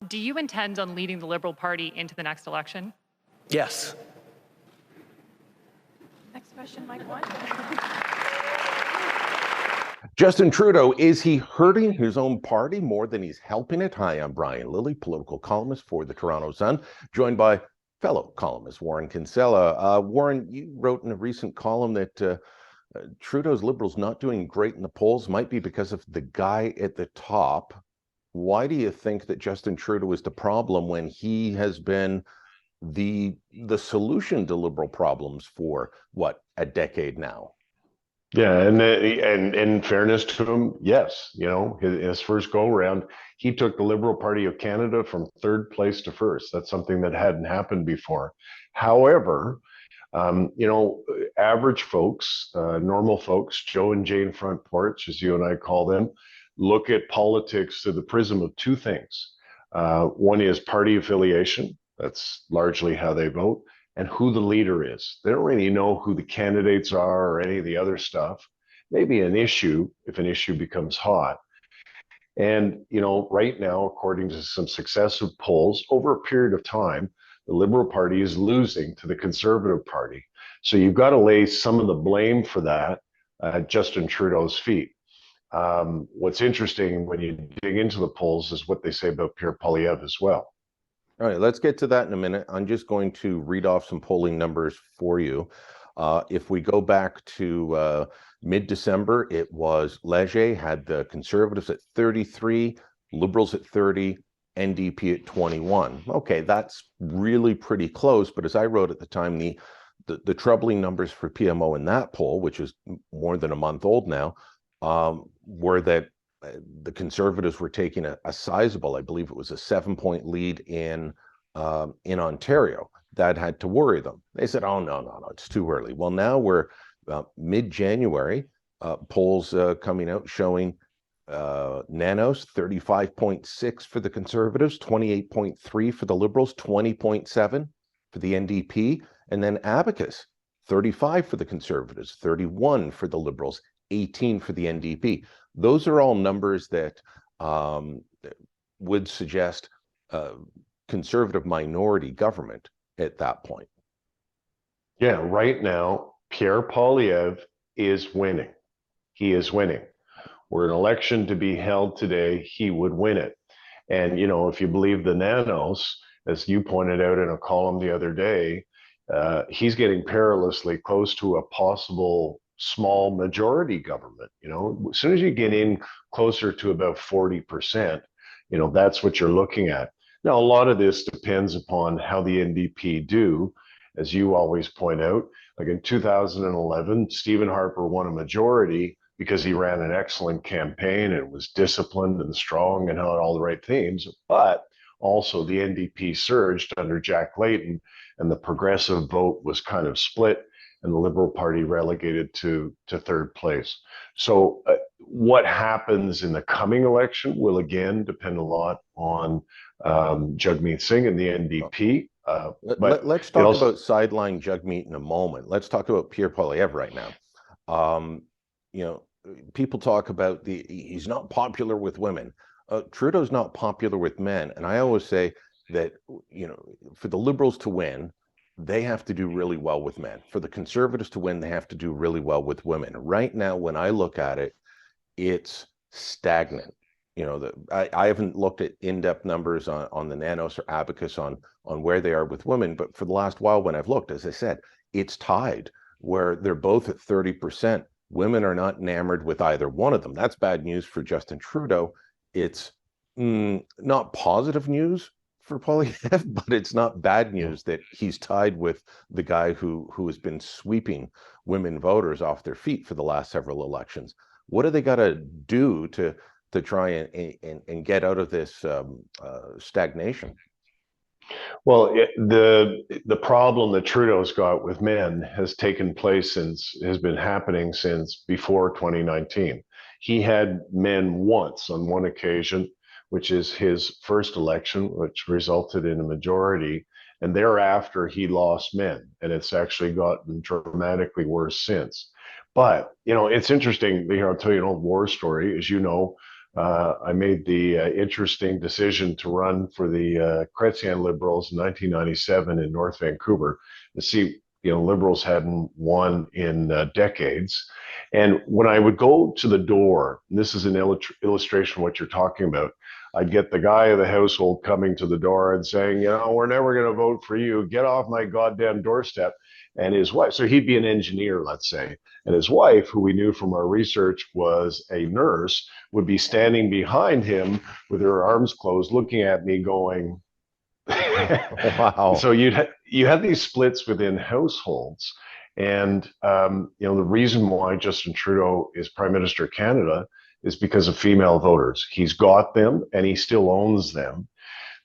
Do you intend on leading the Liberal Party into the next election? Yes. Next question, Mike 1. Justin Trudeau, is he hurting his own party more than he's helping it? Hi, I'm Brian Lilley, political columnist for the Toronto Sun, joined by fellow columnist Warren Kinsella. Warren, you wrote in a recent column that Trudeau's Liberals not doing great in the polls might be because of the guy at the top. Why do you think that Justin Trudeau is the problem when he has been the solution to Liberal problems for, what, a decade now? Yeah, and in fairness to him, yes, you know, his first go around, he took the Liberal Party of Canada from third place to first. That's something that hadn't happened before. However, you know, average folks, normal folks, Joe and Jane front porch, as you and I call them, look at politics through the prism of two things. One is party affiliation. That's largely how they vote. And who the leader is. They don't really know who the candidates are or any of the other stuff. Maybe an issue, if an issue becomes hot. And, you know, right now, according to some successive polls, over a period of time, the Liberal Party is losing to the Conservative Party. So you've got to lay some of the blame for that at Justin Trudeau's feet. What's interesting when you dig into the polls is what they say about Pierre Poilievre as well. All right, let's get to that in a minute. I'm just going to read off some polling numbers for you. If we go back to mid-December, it was Léger had the Conservatives at 33, Liberals at 30, NDP at 21. Okay, that's really pretty close, but as I wrote at the time, the troubling numbers for PMO in that poll, which is more than a month old now, were that the Conservatives were taking a sizable, I believe it was a 7-point lead in Ontario. That had to worry them. They said, oh, no, it's too early. Well, now we're mid-January, polls coming out showing Nanos 35.6 for the Conservatives, 28.3 for the Liberals, 20.7 for the NDP, and then Abacus 35 for the Conservatives, 31 for the Liberals, 18 for the NDP. Those are all numbers that would suggest conservative minority government at that point. Yeah, right now, Pierre Poilievre is winning. He is winning. Were an election to be held today, he would win it. And, you know, if you believe the Nanos, as you pointed out in a column the other day, he's getting perilously close to a possible small majority government. You know, as soon as you get in closer to about 40%, you know, that's what you're looking at. Now, a lot of this depends upon how the NDP do, as you always point out. Like in 2011, Stephen Harper won a majority because he ran an excellent campaign and was disciplined and strong and had all the right themes. But also the NDP surged under Jack Layton, and the progressive vote was kind of split, and the Liberal Party relegated to third place. So what happens in the coming election will again depend a lot on Jagmeet Singh and the NDP. Let's talk about sideline Jagmeet in a moment. Let's talk about Pierre Poilievre right now. You know, people talk about he's not popular with women. Trudeau's not popular with men. And I always say that, you know, for the Liberals to win, they have to do really well with men. For the Conservatives to win, they have to do really well with women. Right now, when I look at it, it's stagnant. You know, I haven't looked at in-depth numbers on the Nanos or Abacus on where they are with women, but for the last while when I've looked, as I said, it's tied where they're both at 30%. Women are not enamored with either one of them. That's bad news for Justin Trudeau. It's not positive news for Poilievre, but it's not bad news that he's tied with the guy who has been sweeping women voters off their feet for the last several elections. What do they got to do to try and get out of this stagnation? Well, the problem that Trudeau's got with men has been happening since before 2019. He had men once on one occasion, which is his first election, which resulted in a majority. And thereafter, he lost men. And it's actually gotten dramatically worse since. But, you know, it's interesting. Here, I'll tell you an old war story. As you know, I made the interesting decision to run for the Chrétien Liberals in 1997 in North Vancouver. And see, Liberals hadn't won in decades. And when I would go to the door, and this is an illustration of what you're talking about, I'd get the guy of the household coming to the door and saying, we're never going to vote for you. Get off my goddamn doorstep. And his wife, so he'd be an engineer, let's say, and his wife, who we knew from our research was a nurse, would be standing behind him with her arms closed, looking at me going, Wow. So you had these splits within households. And, the reason why Justin Trudeau is Prime Minister of Canada is because of female voters. He's got them and he still owns them.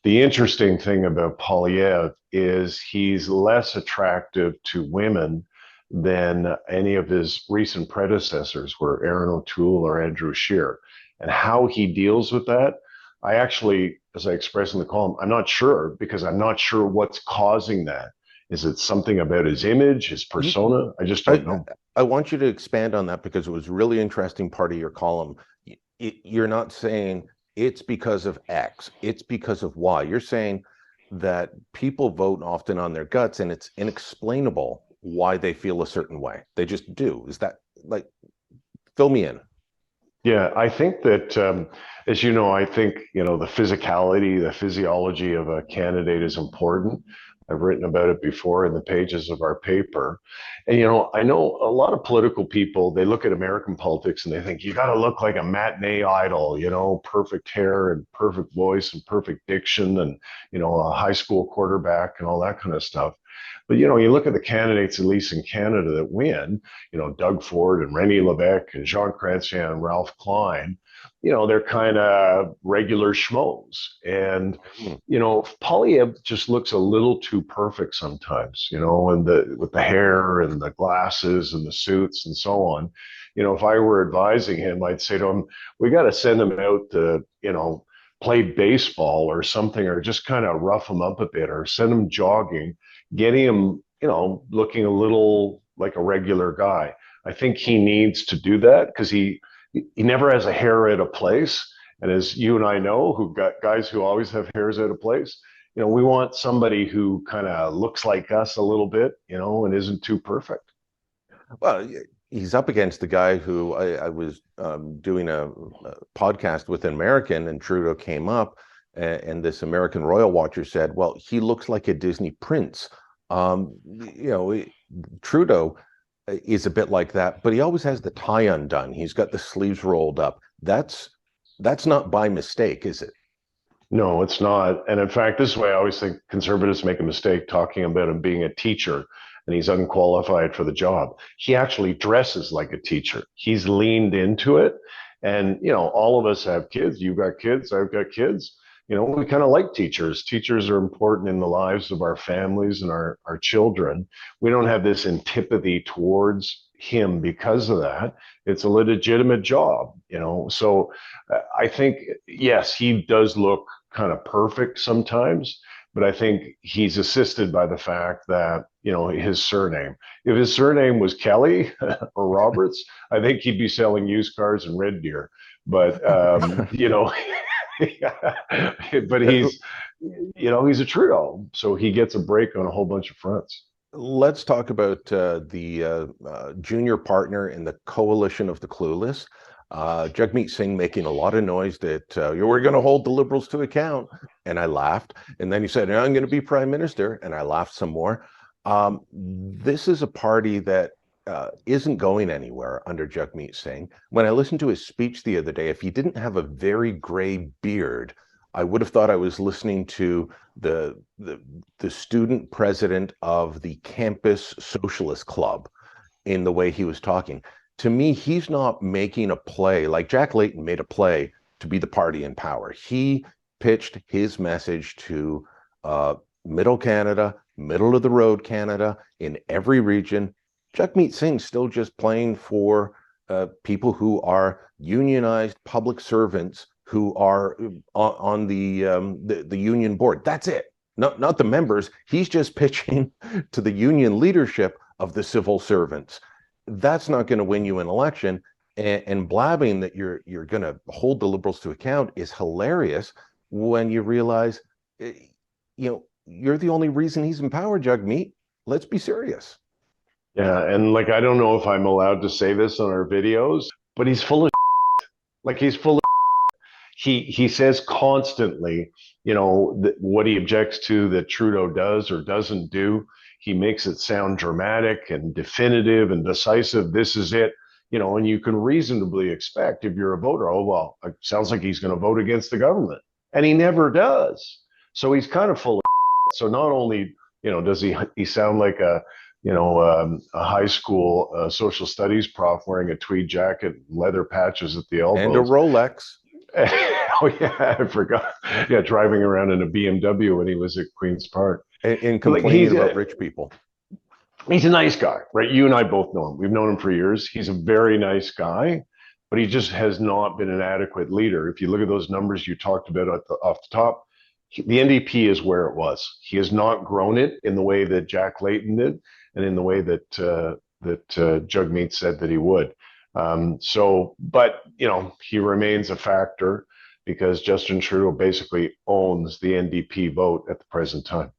The interesting thing about Poilievre is he's less attractive to women than any of his recent predecessors were Aaron O'Toole or Andrew Scheer. And how he deals with that, I actually, as I expressed in the column, I'm not sure, because I'm not sure what's causing that. Is it something about his image, his persona? I just don't know. I want you to expand on that, because it was a really interesting part of your column. You're not saying it's because of X, it's because of Y. You're saying that people vote often on their guts, and it's inexplainable why they feel a certain way. They just do. Is that, like, fill me in? Yeah, I think that, as you know, I think, the physicality, the physiology of a candidate is important. I've written about it before in the pages of our paper. And, I know a lot of political people, they look at American politics and they think you got to look like a matinee idol, perfect hair and perfect voice and perfect diction and, a high school quarterback and all that kind of stuff. But, you look at the candidates, at least in Canada, that win, Doug Ford and René Lévesque and Jean Chrétien and Ralph Klein, they're kind of regular schmoes. And, Poilievre just looks a little too perfect sometimes, and with the hair and the glasses and the suits and so on. If I were advising him, I'd say to him, we got to send him out to, play baseball or something, or just kind of rough him up a bit, or send him jogging, getting him, looking a little like a regular guy. I think he needs to do that, because he never has a hair out of place. And as you and I know, who got guys who always have hairs out of place, we want somebody who kind of looks like us a little bit, and isn't too perfect. Well, he's up against the guy who I was doing a podcast with an American, and Trudeau came up, and this American royal watcher said, well, he looks like a Disney prince. Trudeau is a bit like that, but he always has the tie undone. He's got the sleeves rolled up. That's not by mistake, is it? No, it's not. And in fact, this is why I always think conservatives make a mistake talking about him being a teacher and he's unqualified for the job. He actually dresses like a teacher. He's leaned into it. And, all of us have kids. You've got kids. I've got kids. We kind of like teachers. Teachers are important in the lives of our families and our children. We don't have this antipathy towards him because of that. It's a legitimate job, So I think, yes, he does look kind of perfect sometimes, but I think he's assisted by the fact that, his surname. If his surname was Kelly or Roberts, I think he'd be selling used cars in Red Deer. But, but he's a Trudeau, so he gets a break on a whole bunch of fronts. Let's talk about the junior partner in the coalition of the clueless, Jagmeet Singh, making a lot of noise that we're going to hold the Liberals to account, and I laughed. And then he said, I'm going to be Prime Minister, and I laughed some more. This is a party that isn't going anywhere under Jagmeet Singh. When I listened to his speech the other day, if he didn't have a very gray beard, I would have thought I was listening to the student president of the campus socialist club in the way he was talking. To me, he's not making a play like Jack Layton made a play to be the party in power. He pitched his message to middle Canada, middle of the road Canada, in every region. Jagmeet Singh's still just playing for people who are unionized public servants who are on the union board. That's it. Not the members. He's just pitching to the union leadership of the civil servants. That's not going to win you an election. and blabbing that you're going to hold the Liberals to account is hilarious when you realize, you're the only reason he's in power, Jagmeet. Let's be serious. Yeah, and like I don't know if I'm allowed to say this on our videos, but he's full of like he's full of he says constantly, what he objects to that Trudeau does or doesn't do. He makes it sound dramatic and definitive and decisive. This is it, and you can reasonably expect if you're a voter, oh, well, it sounds like he's going to vote against the government. And he never does. So he's kind of full of so not only, does he sound like a high school social studies prof wearing a tweed jacket, leather patches at the elbows, and a Rolex. Oh yeah, I forgot. Yeah, driving around in a BMW when he was at Queen's Park, and complaining about rich people. He's a nice guy, right? You and I both know him. We've known him for years. He's a very nice guy, but he just has not been an adequate leader. If you look at those numbers you talked about off the top, the NDP is where it was. He has not grown it in the way that Jack Layton did, and in the way that Jagmeet said that he would. But he remains a factor because Justin Trudeau basically owns the NDP vote at the present time.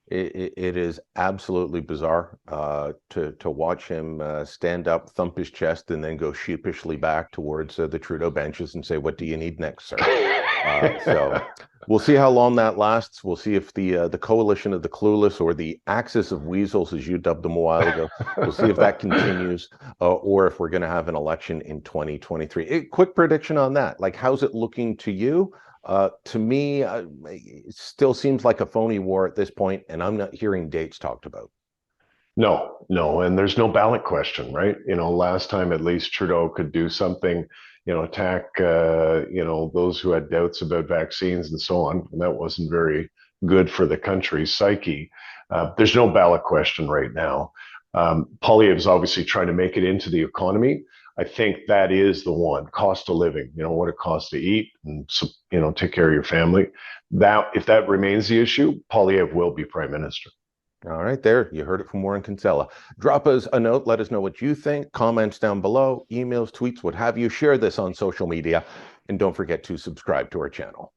It is absolutely bizarre to watch him stand up, thump his chest, and then go sheepishly back towards the Trudeau benches and say, "What do you need next, sir?" So we'll see how long that lasts. We'll see if the coalition of the clueless, or the axis of weasels, as you dubbed them a while ago, we'll see if that continues, or if we're going to have an election in 2023. A quick prediction on that. Like, how's it looking to you? To me, it still seems like a phony war at this point, and I'm not hearing dates talked about. No, and there's no ballot question, right? Last time at least Trudeau could do something, attack, those who had doubts about vaccines and so on. And that wasn't very good for the country's psyche. There's no ballot question right now. Poilievre is obviously trying to make it into the economy. I think that is the one. Cost of living, what it costs to eat and, take care of your family. If that remains the issue, Poilievre will be prime minister. All right, there, you heard it from Warren Kinsella. Drop us a note, let us know what you think, comments down below, emails, tweets, what have you. Share this on social media, and don't forget to subscribe to our channel.